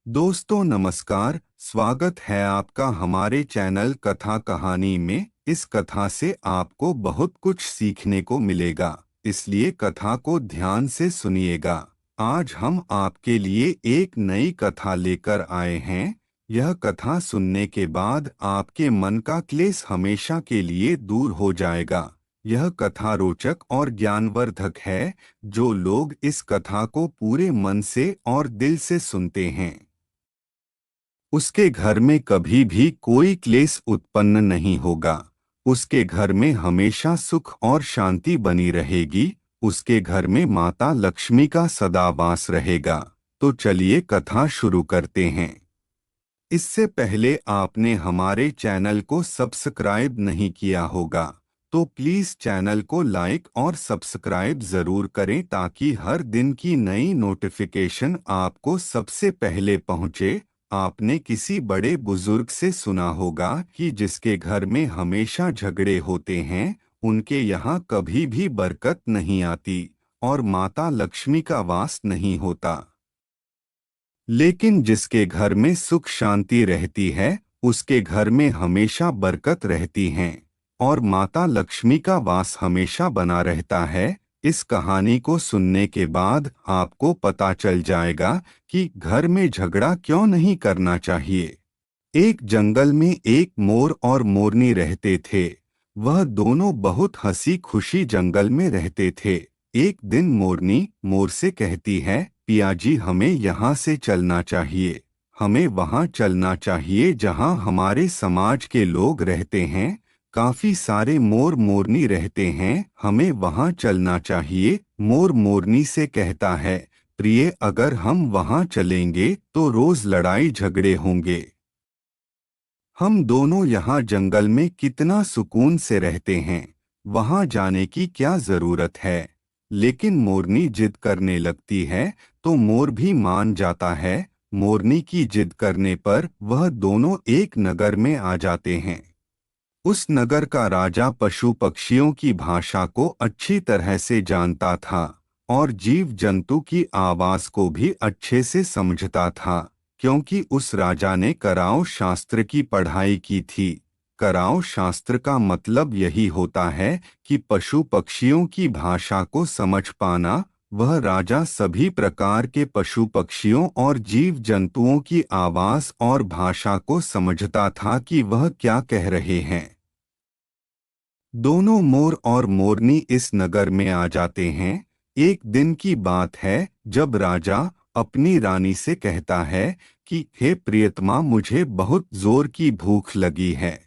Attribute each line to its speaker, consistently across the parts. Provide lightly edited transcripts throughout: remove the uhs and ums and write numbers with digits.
Speaker 1: दोस्तों नमस्कार, स्वागत है आपका हमारे चैनल कथा कहानी में। इस कथा से आपको बहुत कुछ सीखने को मिलेगा, इसलिए कथा को ध्यान से सुनिएगा। आज हम आपके लिए एक नई कथा लेकर आए हैं। यह कथा सुनने के बाद आपके मन का क्लेश हमेशा के लिए दूर हो जाएगा। यह कथा रोचक और ज्ञानवर्धक है। जो लोग इस कथा को पूरे मन से और दिल से सुनते हैं, उसके घर में कभी भी कोई क्लेश उत्पन्न नहीं होगा। उसके घर में हमेशा सुख और शांति बनी रहेगी। उसके घर में माता लक्ष्मी का सदा वास रहेगा। तो चलिए कथा शुरू करते हैं। इससे पहले आपने हमारे चैनल को सब्सक्राइब नहीं किया होगा, तो प्लीज़ चैनल को लाइक और सब्सक्राइब ज़रूर करें ताकि हर दिन की नई नोटिफिकेशन आपको सबसे पहले पहुंचे। आपने किसी बड़े बुजुर्ग से सुना होगा कि जिसके घर में हमेशा झगड़े होते हैं, उनके यहाँ कभी भी बरकत नहीं आती और माता लक्ष्मी का वास नहीं होता। लेकिन जिसके घर में सुख शांति रहती है, उसके घर में हमेशा बरकत रहती है और माता लक्ष्मी का वास हमेशा बना रहता है। इस कहानी को सुनने के बाद आपको पता चल जाएगा कि घर में झगड़ा क्यों नहीं करना चाहिए। एक जंगल में एक मोर और मोरनी रहते थे। वह दोनों बहुत हंसी खुशी जंगल में रहते थे। एक दिन मोरनी मोर से कहती है, पियाजी हमें यहाँ से चलना चाहिए। हमें वहाँ चलना चाहिए जहाँ हमारे समाज के लोग रहते हैं। काफी सारे मोर मोरनी रहते हैं, हमें वहाँ चलना चाहिए। मोर मोरनी से कहता है, प्रिय अगर हम वहाँ चलेंगे तो रोज लड़ाई झगड़े होंगे। हम दोनों यहाँ जंगल में कितना सुकून से रहते हैं, वहाँ जाने की क्या जरूरत है। लेकिन मोरनी जिद करने लगती है तो मोर भी मान जाता है। मोरनी की जिद करने पर वह दोनों एक नगर में आ जाते हैं। उस नगर का राजा पशु पक्षियों की भाषा को अच्छी तरह से जानता था और जीव जंतु की आवाज को भी अच्छे से समझता था, क्योंकि उस राजा ने कराओ शास्त्र की पढ़ाई की थी। कराओ शास्त्र का मतलब यही होता है कि पशु पक्षियों की भाषा को समझ पाना। वह राजा सभी प्रकार के पशु पक्षियों और जीव जंतुओं की आवाज और भाषा को समझता था कि वह क्या कह रहे हैं। दोनों मोर और मोरनी इस नगर में आ जाते हैं। एक दिन की बात है जब राजा अपनी रानी से कहता है कि हे प्रियतमा, मुझे बहुत जोर की भूख लगी है,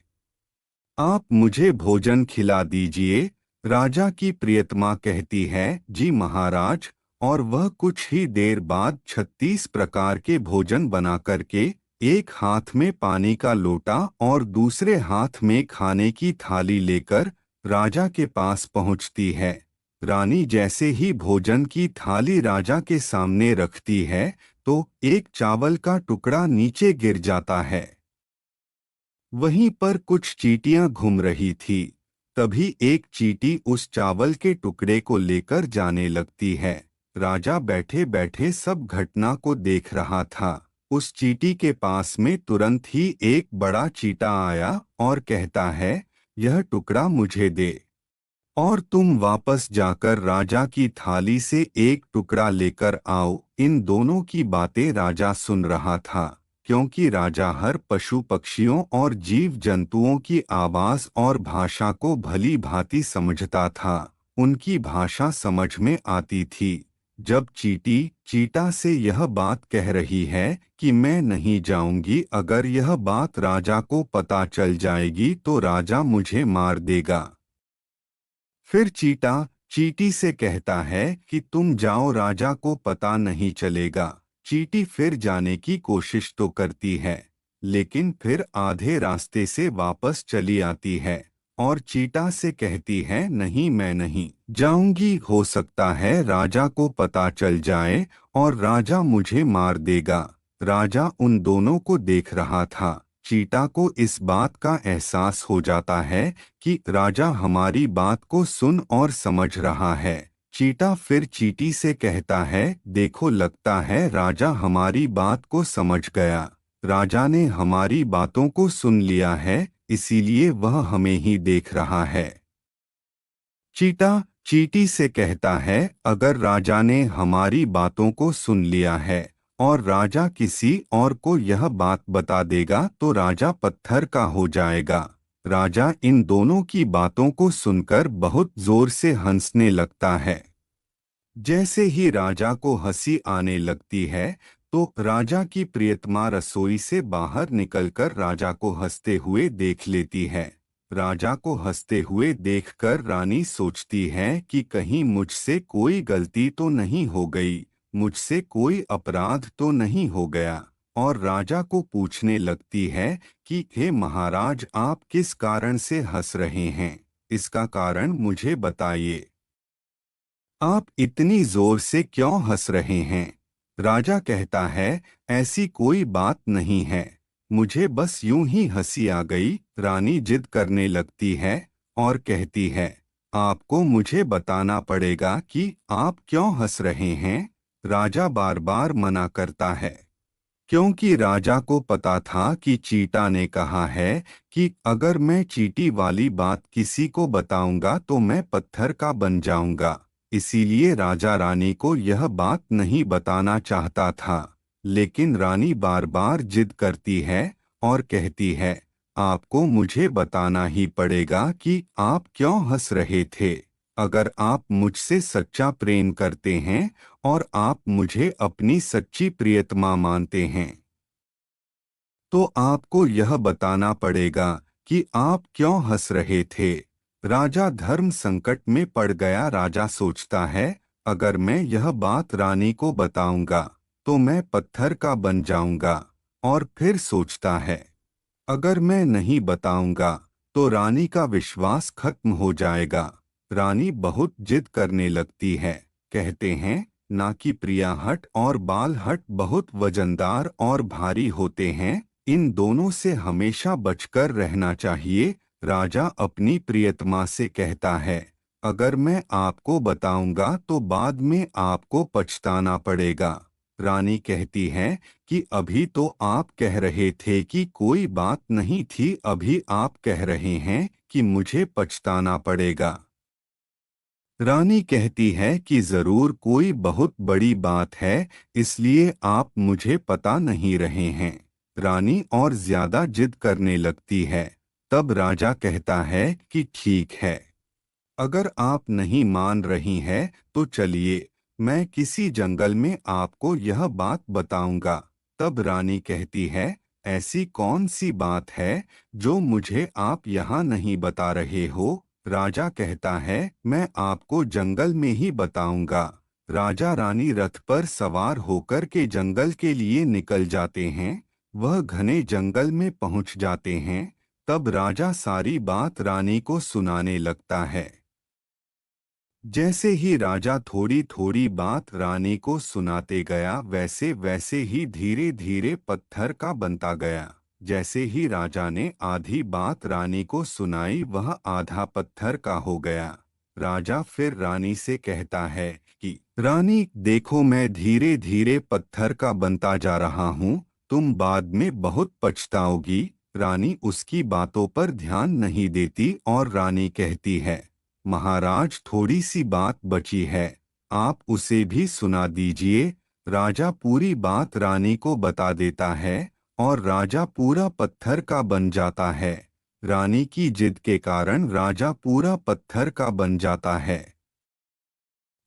Speaker 1: आप मुझे भोजन खिला दीजिए। राजा की प्रियतमा कहती है, जी महाराज। और वह कुछ ही देर बाद 36 प्रकार के भोजन बना करके एक हाथ में पानी का लोटा और दूसरे हाथ में खाने की थाली लेकर राजा के पास पहुंचती है। रानी जैसे ही भोजन की थाली राजा के सामने रखती है तो एक चावल का टुकड़ा नीचे गिर जाता है। वहीं पर कुछ चींटियां घूम रही थी। तभी एक चींटी उस चावल के टुकड़े को लेकर जाने लगती है। राजा बैठे बैठे सब घटना को देख रहा था। उस चींटी के पास में तुरंत ही एक बड़ा चींटा आया और कहता है, यह टुकड़ा मुझे दे और तुम वापस जाकर राजा की थाली से एक टुकड़ा लेकर आओ। इन दोनों की बातें राजा सुन रहा था, क्योंकि राजा हर पशु पक्षियों और जीव जंतुओं की आवाज और भाषा को भली भांति समझता था। उनकी भाषा समझ में आती थी। जब चींटी चीता से यह बात कह रही है कि मैं नहीं जाऊंगी, अगर यह बात राजा को पता चल जाएगी तो राजा मुझे मार देगा। फिर चीता चींटी से कहता है कि तुम जाओ, राजा को पता नहीं चलेगा। चींटी फिर जाने की कोशिश तो करती है, लेकिन फिर आधे रास्ते से वापस चली आती है और चीता से कहती है, नहीं मैं नहीं जाऊंगी, हो सकता है राजा को पता चल जाए और राजा मुझे मार देगा। राजा उन दोनों को देख रहा था। चीता को इस बात का एहसास हो जाता है कि राजा हमारी बात को सुन और समझ रहा है। चीटा फिर चींटी से कहता है, देखो लगता है राजा हमारी बात को समझ गया। राजा ने हमारी बातों को सुन लिया है, इसीलिए वह हमें ही देख रहा है। चीटा चींटी से कहता है, अगर राजा ने हमारी बातों को सुन लिया है और राजा किसी और को यह बात बता देगा तो राजा पत्थर का हो जाएगा। राजा इन दोनों की बातों को सुनकर बहुत जोर से हंसने लगता है। जैसे ही राजा को हंसी आने लगती है तो राजा की प्रियतमा रसोई से बाहर निकलकर राजा को हंसते हुए देख लेती है। राजा को हंसते हुए देखकर रानी सोचती है कि कहीं मुझसे कोई गलती तो नहीं हो गई, मुझसे कोई अपराध तो नहीं हो गया, और राजा को पूछने लगती है कि हे महाराज, आप किस कारण से हंस रहे हैं, इसका कारण मुझे बताइए। आप इतनी जोर से क्यों हंस रहे हैं? राजा कहता है, ऐसी कोई बात नहीं है, मुझे बस यूं ही हंसी आ गई। रानी जिद करने लगती है और कहती है, आपको मुझे बताना पड़ेगा कि आप क्यों हंस रहे हैं। राजा बार बार मना करता है, क्योंकि राजा को पता था कि चीटा ने कहा है कि अगर मैं चींटी वाली बात किसी को बताऊंगा तो मैं पत्थर का बन जाऊंगा। इसीलिए राजा रानी को यह बात नहीं बताना चाहता था, लेकिन रानी बार बार जिद करती है और कहती है, आपको मुझे बताना ही पड़ेगा कि आप क्यों हंस रहे थे। अगर आप मुझसे सच्चा प्रेम करते हैं और आप मुझे अपनी सच्ची प्रियतमा मानते हैं तो आपको यह बताना पड़ेगा कि आप क्यों हंस रहे थे। राजा धर्म संकट में पड़ गया। राजा सोचता है, अगर मैं यह बात रानी को बताऊंगा तो मैं पत्थर का बन जाऊंगा, और फिर सोचता है, अगर मैं नहीं बताऊंगा तो रानी का विश्वास खत्म हो जाएगा। रानी बहुत जिद करने लगती है। कहते हैं, ना कि प्रिया हट और बाल हट बहुत वजनदार और भारी होते हैं, इन दोनों से हमेशा बचकर रहना चाहिए। राजा अपनी प्रियतमा से कहता है, अगर मैं आपको बताऊंगा तो बाद में आपको पछताना पड़ेगा। रानी कहती है कि अभी तो आप कह रहे थे कि कोई बात नहीं थी, अभी आप कह रहे हैं कि मुझे पछताना पड़ेगा। रानी कहती है कि जरूर कोई बहुत बड़ी बात है, इसलिए आप मुझे पता नहीं रहे हैं। रानी और ज्यादा जिद करने लगती है। तब राजा कहता है कि ठीक है, अगर आप नहीं मान रही हैं तो चलिए, मैं किसी जंगल में आपको यह बात बताऊंगा। तब रानी कहती है, ऐसी कौन सी बात है जो मुझे आप यहाँ नहीं बता रहे हो। राजा कहता है, मैं आपको जंगल में ही बताऊंगा। राजा रानी रथ पर सवार होकर के जंगल के लिए निकल जाते हैं। वह घने जंगल में पहुंच जाते हैं। तब राजा सारी बात रानी को सुनाने लगता है। जैसे ही राजा थोड़ी थोड़ी बात रानी को सुनाते गया, वैसे वैसे ही धीरे धीरे पत्थर का बनता गया। जैसे ही राजा ने आधी बात रानी को सुनाई, वह आधा पत्थर का हो गया। राजा फिर रानी से कहता है कि रानी देखो, मैं धीरे धीरे पत्थर का बनता जा रहा हूँ, तुम बाद में बहुत पछताओगी। रानी उसकी बातों पर ध्यान नहीं देती और रानी कहती है, महाराज थोड़ी सी बात बची है, आप उसे भी सुना दीजिए। राजा पूरी बात रानी को बता देता है और राजा पूरा पत्थर का बन जाता है। रानी की जिद के कारण राजा पूरा पत्थर का बन जाता है।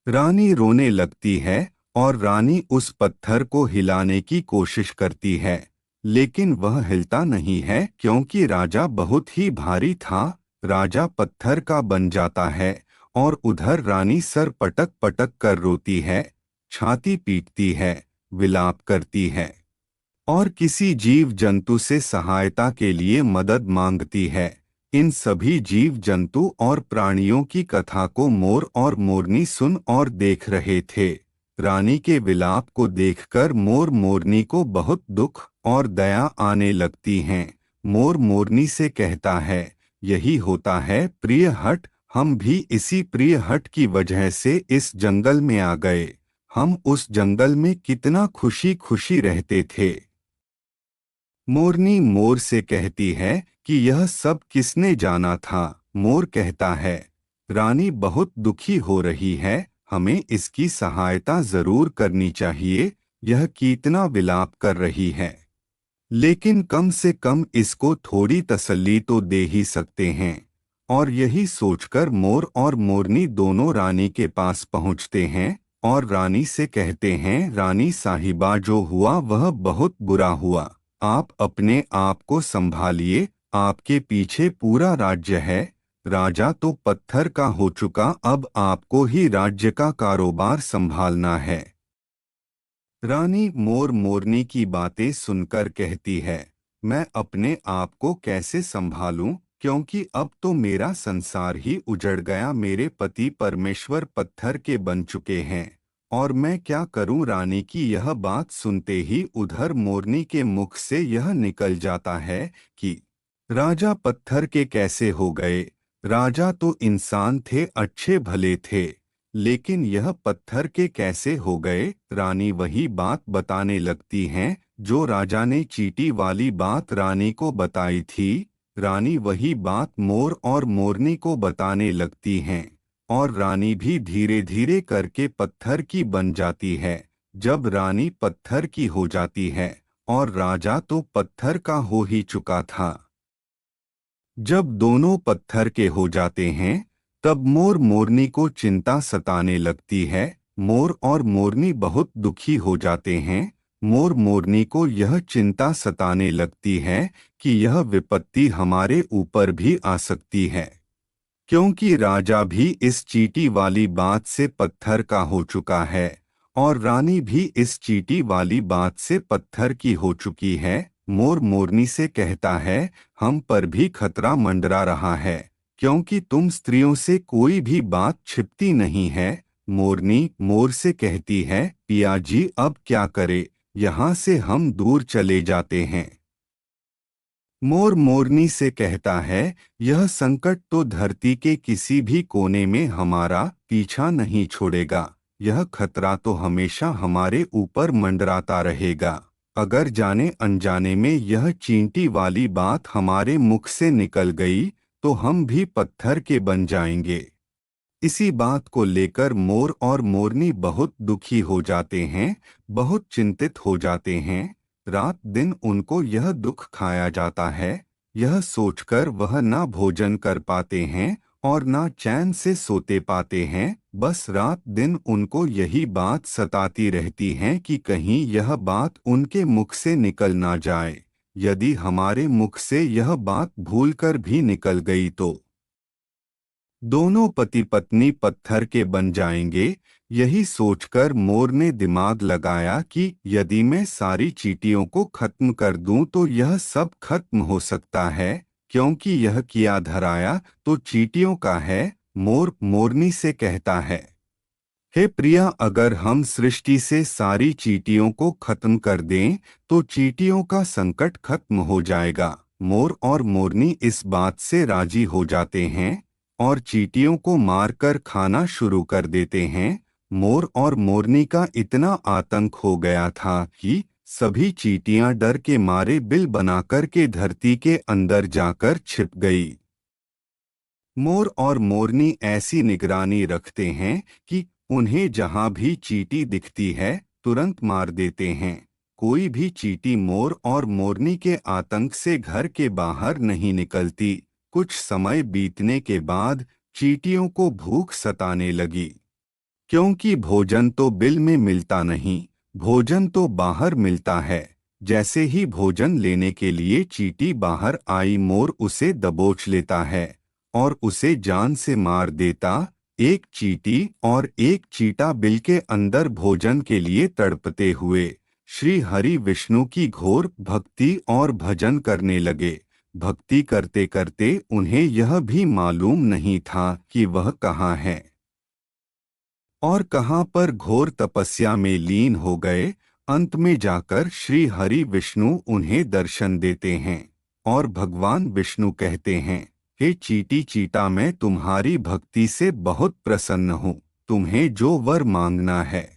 Speaker 1: रानी रोने लगती है और रानी उस पत्थर को हिलाने की कोशिश करती है, लेकिन वह हिलता नहीं है क्योंकि राजा बहुत ही भारी था। राजा पत्थर का बन जाता है और उधर रानी सर पटक पटक कर रोती है, छाती पीटती है, विलाप करती है और किसी जीव जंतु से सहायता के लिए मदद मांगती है। इन सभी जीव जंतु और प्राणियों की कथा को मोर और मोरनी सुन और देख रहे थे। रानी के विलाप को देखकर मोर मोरनी को बहुत दुख और दया आने लगती हैं। मोर मोरनी से कहता है, यही होता है प्रिय हट, हम भी इसी प्रिय हट की वजह से इस जंगल में आ गए। हम उस जंगल में कितना खुशी खुशी रहते थे। मोरनी मोर से कहती है कि यह सब किसने जाना था। मोर कहता है, रानी बहुत दुखी हो रही है, हमें इसकी सहायता जरूर करनी चाहिए। यह कितना विलाप कर रही है, लेकिन कम से कम इसको थोड़ी तसल्ली तो दे ही सकते हैं। और यही सोचकर मोर और मोरनी दोनों रानी के पास पहुंचते हैं और रानी से कहते हैं, रानी साहिबा, जो हुआ वह बहुत बुरा हुआ। आप अपने आप को संभालिए, आपके पीछे पूरा राज्य है। राजा तो पत्थर का हो चुका, अब आपको ही राज्य का कारोबार संभालना है। रानी मोर मोरनी की बातें सुनकर कहती है, मैं अपने आप को कैसे संभालूं, क्योंकि अब तो मेरा संसार ही उजड़ गया। मेरे पति परमेश्वर पत्थर के बन चुके हैं और मैं क्या करूं। रानी की यह बात सुनते ही उधर मोरनी के मुख से यह निकल जाता है कि राजा पत्थर के कैसे हो गए। राजा तो इंसान थे, अच्छे भले थे, लेकिन यह पत्थर के कैसे हो गए। रानी वही बात बताने लगती हैं जो राजा ने चींटी वाली बात रानी को बताई थी। रानी वही बात मोर और मोरनी को बताने लगती हैं और रानी भी धीरे धीरे करके पत्थर की बन जाती है। जब रानी पत्थर की हो जाती है और राजा तो पत्थर का हो ही चुका था। जब दोनों पत्थर के हो जाते हैं तब मोर मोरनी को चिंता सताने लगती है। मोर और मोरनी बहुत दुखी हो जाते हैं। मोर मोरनी को यह चिंता सताने लगती है कि यह विपत्ति हमारे ऊपर भी आ सकती है, क्योंकि राजा भी इस चींटी वाली बात से पत्थर का हो चुका है और रानी भी इस चींटी वाली बात से पत्थर की हो चुकी है। मोर मोरनी से कहता है, हम पर भी खतरा मंडरा रहा है, क्योंकि तुम स्त्रियों से कोई भी बात छिपती नहीं है। मोरनी मोर से कहती है, पिया जी, अब क्या करे, यहाँ से हम दूर चले जाते हैं। मोर मोरनी से कहता है, यह संकट तो धरती के किसी भी कोने में हमारा पीछा नहीं छोड़ेगा। यह खतरा तो हमेशा हमारे ऊपर मंडराता रहेगा। अगर जाने अनजाने में यह चींटी वाली बात हमारे मुख से निकल गई तो हम भी पत्थर के बन जाएंगे। इसी बात को लेकर मोर और मोरनी बहुत दुखी हो जाते हैं, बहुत चिंतित हो जाते हैं। रात दिन उनको यह दुख खाया जाता है। यह सोचकर वह ना भोजन कर पाते हैं और ना चैन से सोते पाते हैं। बस रात दिन उनको यही बात सताती रहती है कि कहीं यह बात उनके मुख से निकल ना जाए। यदि हमारे मुख से यह बात भूलकर भी निकल गई तो दोनों पति पत्नी पत्थर के बन जाएंगे। यही सोचकर मोर ने दिमाग लगाया कि यदि मैं सारी चींटियों को खत्म कर दूं तो यह सब खत्म हो सकता है, क्योंकि यह किया धराया तो चींटियों का है। मोर मोरनी से कहता है, हे प्रिया, अगर हम सृष्टि से सारी चींटियों को खत्म कर दें तो चींटियों का संकट खत्म हो जाएगा। मोर और मोरनी इस बात से राजी हो जाते हैं और चींटियों को मारकर खाना शुरू कर देते हैं। मोर और मोरनी का इतना आतंक हो गया था कि सभी चींटियां डर के मारे बिल बनाकर के धरती के अंदर जाकर छिप गई। मोर और मोरनी ऐसी निगरानी रखते हैं कि उन्हें जहां भी चींटी दिखती है तुरंत मार देते हैं। कोई भी चींटी मोर और मोरनी के आतंक से घर के बाहर नहीं निकलती। कुछ समय बीतने के बाद चींटियों को भूख सताने लगी, क्योंकि भोजन तो बिल में मिलता नहीं, भोजन तो बाहर मिलता है। जैसे ही भोजन लेने के लिए चींटी बाहर आई, मोर उसे दबोच लेता है और उसे जान से मार देता। एक चींटी और एक चीता बिल के अंदर भोजन के लिए तड़पते हुए श्री हरि विष्णु की घोर भक्ति और भजन करने लगे। भक्ति करते करते उन्हें यह भी मालूम नहीं था कि वह कहाँ है और कहाँ पर घोर तपस्या में लीन हो गए। अंत में जाकर श्री हरि विष्णु उन्हें दर्शन देते हैं और भगवान विष्णु कहते हैं, हे चीटी चीटा, मैं तुम्हारी भक्ति से बहुत प्रसन्न हूँ। तुम्हें जो वर मांगना है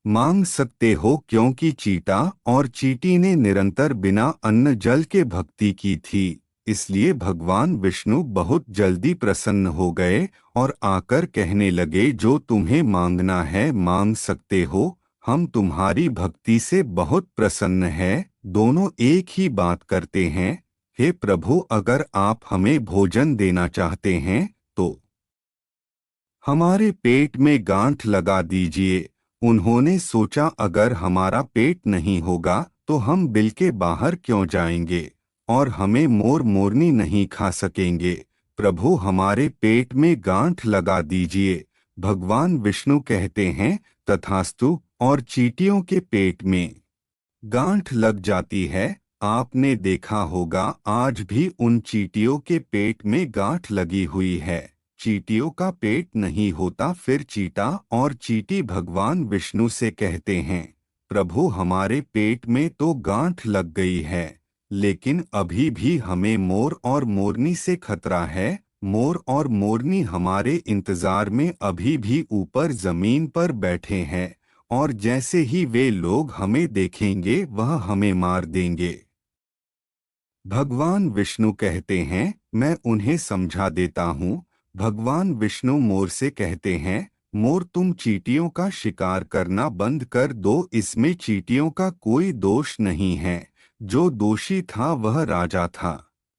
Speaker 1: मांग सकते हो, क्योंकि चीटा और चीटी ने निरंतर बिना अन्न जल के भक्ति की थी। इसलिए भगवान विष्णु बहुत जल्दी प्रसन्न हो गए और आकर कहने लगे, जो तुम्हें मांगना है मांग सकते हो, हम तुम्हारी भक्ति से बहुत प्रसन्न हैं। दोनों एक ही बात करते हैं, हे प्रभु, अगर आप हमें भोजन देना चाहते हैं तो हमारे पेट में गांठ लगा दीजिए। उन्होंने सोचा, अगर हमारा पेट नहीं होगा तो हम बिल के बाहर क्यों जाएंगे और हमें मोर मोरनी नहीं खा सकेंगे। प्रभु, हमारे पेट में गांठ लगा दीजिए। भगवान विष्णु कहते हैं, तथास्तु, और चींटियों के पेट में गांठ लग जाती है। आपने देखा होगा, आज भी उन चींटियों के पेट में गांठ लगी हुई है। चींटियों का पेट नहीं होता। फिर चीटा और चींटी भगवान विष्णु से कहते हैं, प्रभु, हमारे पेट में तो गांठ लग गई है, लेकिन अभी भी हमें मोर और मोरनी से खतरा है। मोर और मोरनी हमारे इंतजार में अभी भी ऊपर जमीन पर बैठे हैं, और जैसे ही वे लोग हमें देखेंगे वह हमें मार देंगे। भगवान विष्णु कहते हैं, मैं उन्हें समझा देता हूँ। भगवान विष्णु मोर से कहते हैं, मोर, तुम चींटियों का शिकार करना बंद कर दो। इसमें चींटियों का कोई दोष नहीं है। जो दोषी था वह राजा था,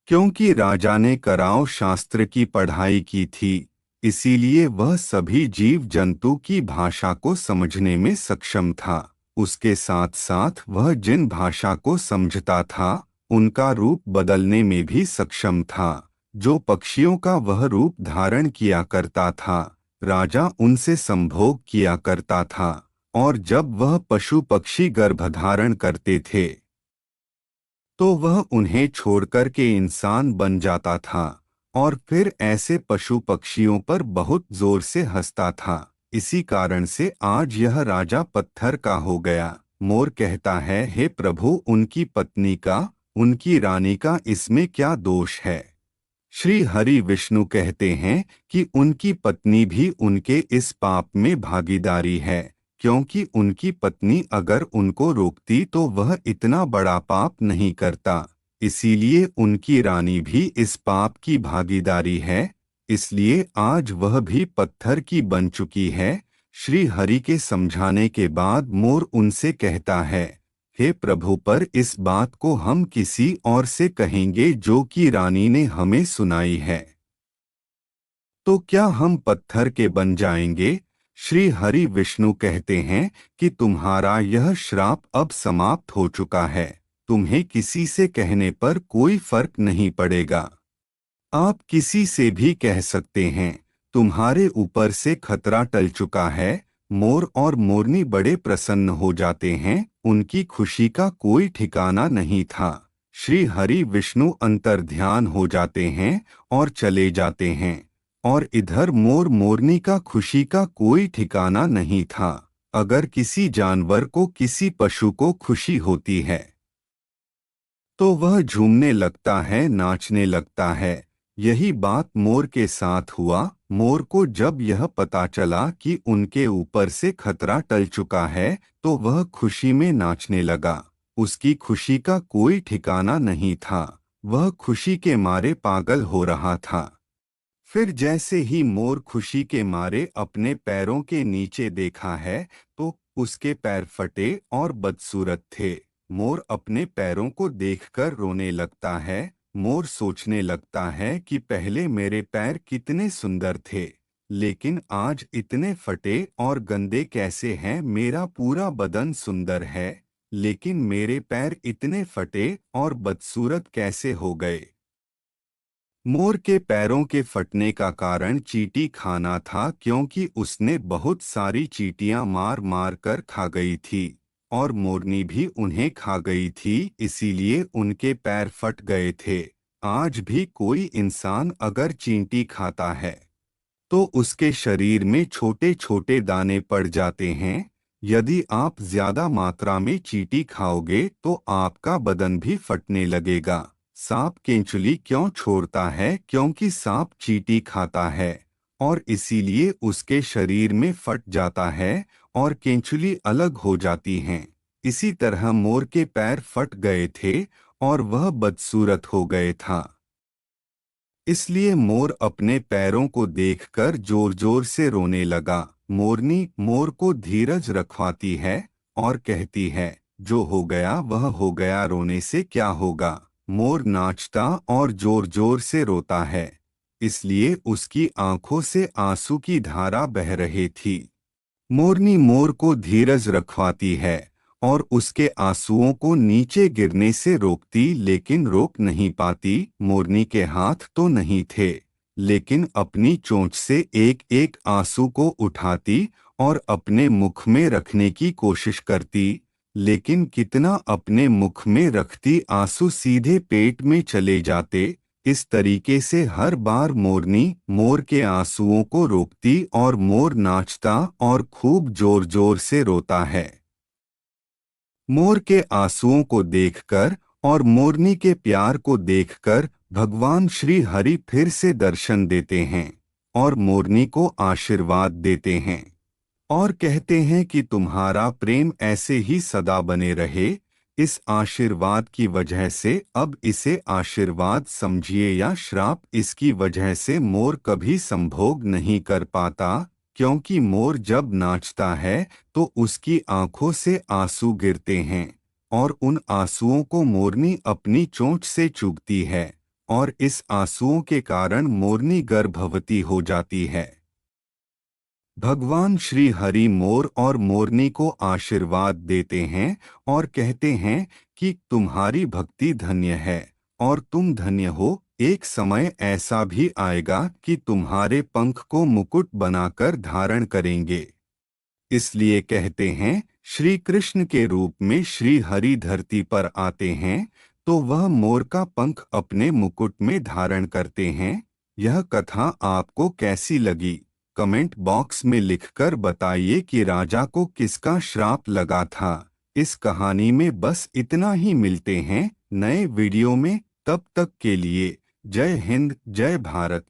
Speaker 1: क्योंकि राजा ने कराओ शास्त्र की पढ़ाई की थी, इसीलिए वह सभी जीव जंतु की भाषा को समझने में सक्षम था। उसके साथ साथ वह जिन भाषा को समझता था उनका रूप बदलने में भी सक्षम था। जो पक्षियों का वह रूप धारण किया करता था, राजा उनसे संभोग किया करता था, और जब वह पशु पक्षी गर्भधारण करते थे तो वह उन्हें छोड़कर के इंसान बन जाता था, और फिर ऐसे पशु पक्षियों पर बहुत जोर से हंसता था। इसी कारण से आज यह राजा पत्थर का हो गया। मोर कहता है, हे प्रभु, उनकी पत्नी का, उनकी रानी का इसमें क्या दोष है। श्री हरि विष्णु कहते हैं कि उनकी पत्नी भी उनके इस पाप में भागीदारी है, क्योंकि उनकी पत्नी अगर उनको रोकती तो वह इतना बड़ा पाप नहीं करता। इसीलिए उनकी रानी भी इस पाप की भागीदारी है, इसलिए आज वह भी पत्थर की बन चुकी है। श्री हरि के समझाने के बाद मोर उनसे कहता है, हे प्रभु, पर इस बात को हम किसी और से कहेंगे जो कि रानी ने हमें सुनाई है, तो क्या हम पत्थर के बन जाएंगे। श्री हरि विष्णु कहते हैं कि तुम्हारा यह श्राप अब समाप्त हो चुका है। तुम्हें किसी से कहने पर कोई फर्क नहीं पड़ेगा। आप किसी से भी कह सकते हैं, तुम्हारे ऊपर से खतरा टल चुका है। मोर और मोरनी बड़े प्रसन्न हो जाते हैं। उनकी खुशी का कोई ठिकाना नहीं था। श्री हरि विष्णु अंतर्ध्यान हो जाते हैं और चले जाते हैं, और इधर मोर मोरनी का खुशी का कोई ठिकाना नहीं था। अगर किसी जानवर को, किसी पशु को खुशी होती है तो वह झूमने लगता है, नाचने लगता है। यही बात मोर के साथ हुआ। मोर को जब यह पता चला कि उनके ऊपर से खतरा टल चुका है तो वह खुशी में नाचने लगा। उसकी खुशी का कोई ठिकाना नहीं था। वह खुशी के मारे पागल हो रहा था। फिर जैसे ही मोर खुशी के मारे अपने पैरों के नीचे देखा है तो उसके पैर फटे और बदसूरत थे। मोर अपने पैरों को देखकर रोने लगता है। मोर सोचने लगता है कि पहले मेरे पैर कितने सुंदर थे, लेकिन आज इतने फटे और गंदे कैसे हैं। मेरा पूरा बदन सुंदर है, लेकिन मेरे पैर इतने फटे और बदसूरत कैसे हो गए। मोर के पैरों के फटने का कारण चींटी खाना था, क्योंकि उसने बहुत सारी चींटियां मार मार कर खा गई थी, और मोरनी भी उन्हें खा गई थी, इसीलिए उनके पैर फट गए थे। आज भी कोई इंसान अगर चींटी खाता है तो उसके शरीर में छोटे छोटे दाने पड़ जाते हैं। यदि आप ज्यादा मात्रा में चींटी खाओगे तो आपका बदन भी फटने लगेगा। सांप केंचुली क्यों छोड़ता है? क्योंकि सांप चींटी खाता है और इसीलिए उसके शरीर में फट जाता है और केंचुली अलग हो जाती हैं। इसी तरह मोर के पैर फट गए थे और वह बदसूरत हो गए था। इसलिए मोर अपने पैरों को देखकर जोर जोर से रोने लगा। मोरनी मोर को धीरज रखवाती है और कहती है, जो हो गया वह हो गया, रोने से क्या होगा। मोर नाचता और जोर जोर से रोता है, इसलिए उसकी आंखों से आंसू की धारा बह रही थी। मोरनी मोर को धीरज रखवाती है और उसके आंसुओं को नीचे गिरने से रोकती, लेकिन रोक नहीं पाती। मोरनी के हाथ तो नहीं थे, लेकिन अपनी चोंच से एक एक आंसू को उठाती और अपने मुख में रखने की कोशिश करती, लेकिन कितना अपने मुख में रखती आंसू सीधे पेट में चले जाते। इस तरीके से हर बार मोरनी मोर के आंसुओं को रोकती और मोर नाचता और खूब जोर जोर से रोता है। मोर के आंसुओं को देखकर और मोरनी के प्यार को देखकर भगवान श्री हरि फिर से दर्शन देते हैं और मोरनी को आशीर्वाद देते हैं और कहते हैं कि तुम्हारा प्रेम ऐसे ही सदा बने रहे। इस आशीर्वाद की वजह से अब इसे आशीर्वाद समझिए या श्राप। इसकी वजह से मोर कभी संभोग नहीं कर पाता, क्योंकि मोर जब नाचता है तो उसकी आंखों से आंसू गिरते हैं और उन आंसुओं को मोरनी अपनी चोंच से चूगती है और इस आंसुओं के कारण मोरनी गर्भवती हो जाती है। भगवान श्री हरि मोर और मोरनी को आशीर्वाद देते हैं और कहते हैं कि तुम्हारी भक्ति धन्य है और तुम धन्य हो। एक समय ऐसा भी आएगा कि तुम्हारे पंख को मुकुट बनाकर धारण करेंगे। इसलिए कहते हैं, श्री कृष्ण के रूप में श्री हरि धरती पर आते हैं तो वह मोर का पंख अपने मुकुट में धारण करते हैं। यह कथा आपको कैसी लगी? कमेंट बॉक्स में लिखकर बताइए कि राजा को किसका श्राप लगा था। इस कहानी में बस इतना ही। मिलते हैं नए वीडियो में, तब तक के लिए जय हिंद, जय भारत।